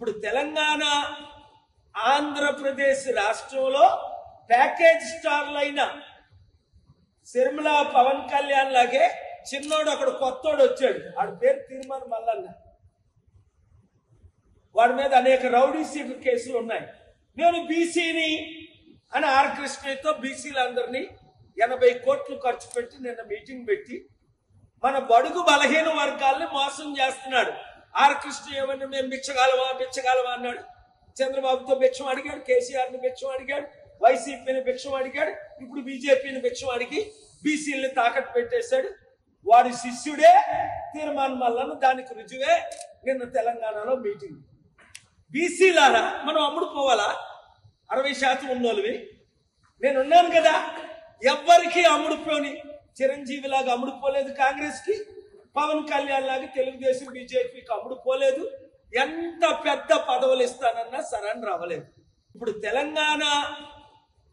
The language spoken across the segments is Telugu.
ఇప్పుడు తెలంగాణ ఆంధ్రప్రదేశ్ రాష్ట్రంలో ప్యాకేజ్ స్టార్లైన శర్మిల పవన్ కళ్యాణ్ లాగే చిన్నోడు అక్కడ కొత్తోడు వచ్చాడు. వాడి పేరు తీర్మాన్ మల్లన్న. వాడి మీద అనేక రౌడీ సీటర్ కేసులు ఉన్నాయి. నేను బీసీని అని ఆర్ కృష్ణతో బీసీలందరినీ 80 కోట్లు ఖర్చు పెట్టి నిన్న మీటింగ్ పెట్టి మన బడుగు బలహీన వర్గాల్ని మోసం చేస్తున్నాడు. ఆర్ కృష్ణ ఏమన్నా మేము బిచ్చగాలవా అన్నాడు. చంద్రబాబుతో భిక్షం అడిగాడు, కేసీఆర్ని భిక్షం అడిగాడు, వైసీపీని భిక్షం అడిగాడు, ఇప్పుడు బీజేపీని భిక్షం అడిగి బీసీలని తాకట్టు పెట్టేశాడు. వాడి శిష్యుడే తీర్మాన్ మల్లన్న. దానికి రుజువే నిన్న తెలంగాణలో మీటింగ్. బీసీలారా మనం అమ్ముడు పోవాలా? 60% ఉన్నోళ్ళవి. నేనున్నాను కదా, ఎవ్వరికి అమ్ముడుపోని చిరంజీవిలాగా అమ్ముడుపోలేదు కాంగ్రెస్ కి, పవన్ కళ్యాణ్ లాగా తెలుగుదేశం బీజేపీకి అమ్ముడుపోలేదు. ఎంత పెద్ద పదవులు ఇస్తానన్నా సరని రావలేదు. ఇప్పుడు తెలంగాణ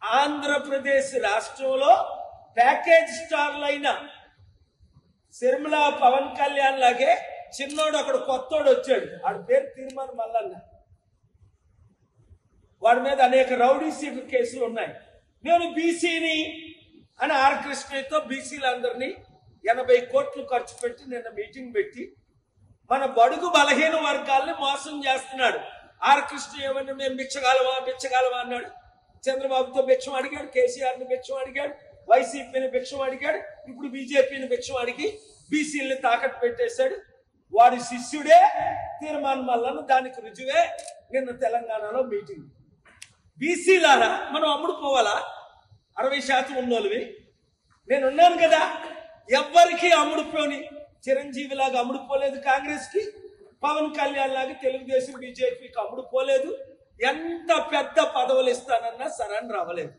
ఆంధ్రప్రదేశ్ రాష్ట్రంలో ప్యాకేజ్ స్టార్లైన శర్మిల పవన్ కళ్యాణ్ లాగే చిన్నోడు అక్కడ కొత్తోడు వచ్చాడు. వాడి పేరు తీర్మాన్ మల్లన్న. వాడి మీద అనేక రౌడీ సీటర్ కేసులు ఉన్నాయి. నేను బీసీని అని ఆర్ కృష్ణతో బీసీలందరినీ 80 కోట్లు ఖర్చు పెట్టి నిన్న మీటింగ్ పెట్టి మన బడుగు బలహీన వర్గాల్ని మోసం చేస్తున్నాడు. ఆర్ కృష్ణ ఏమన్నా మేము బిచ్చగాలవా అన్నాడు. చంద్రబాబుతో భిక్షం అడిగాడు, కేసీఆర్ని భిక్షం అడిగాడు, వైసీపీని భిక్షం అడిగాడు, ఇప్పుడు బీజేపీని భిక్షం అడిగి బీసీలని తాకట్టు పెట్టేశాడు. వాడి శిష్యుడే తీర్మాన్ మల్లన్న. దానికి రుజువే నిన్న తెలంగాణలో మీటింగ్. బీసీలారా మనం అమ్ముడు పోవాలా? 60% ఉన్నోళ్ళవి. నేనున్నాను కదా, ఎవ్వరికి అమ్ముడుపోని చిరంజీవిలాగా అమ్ముడుపోలేదు కాంగ్రెస్ కి, పవన్ కళ్యాణ్ లాగా తెలుగుదేశం బీజేపీకి అమ్ముడుపోలేదు. ఎంత పెద్ద పదవులు ఇస్తానన్నా సరని రావలేదు.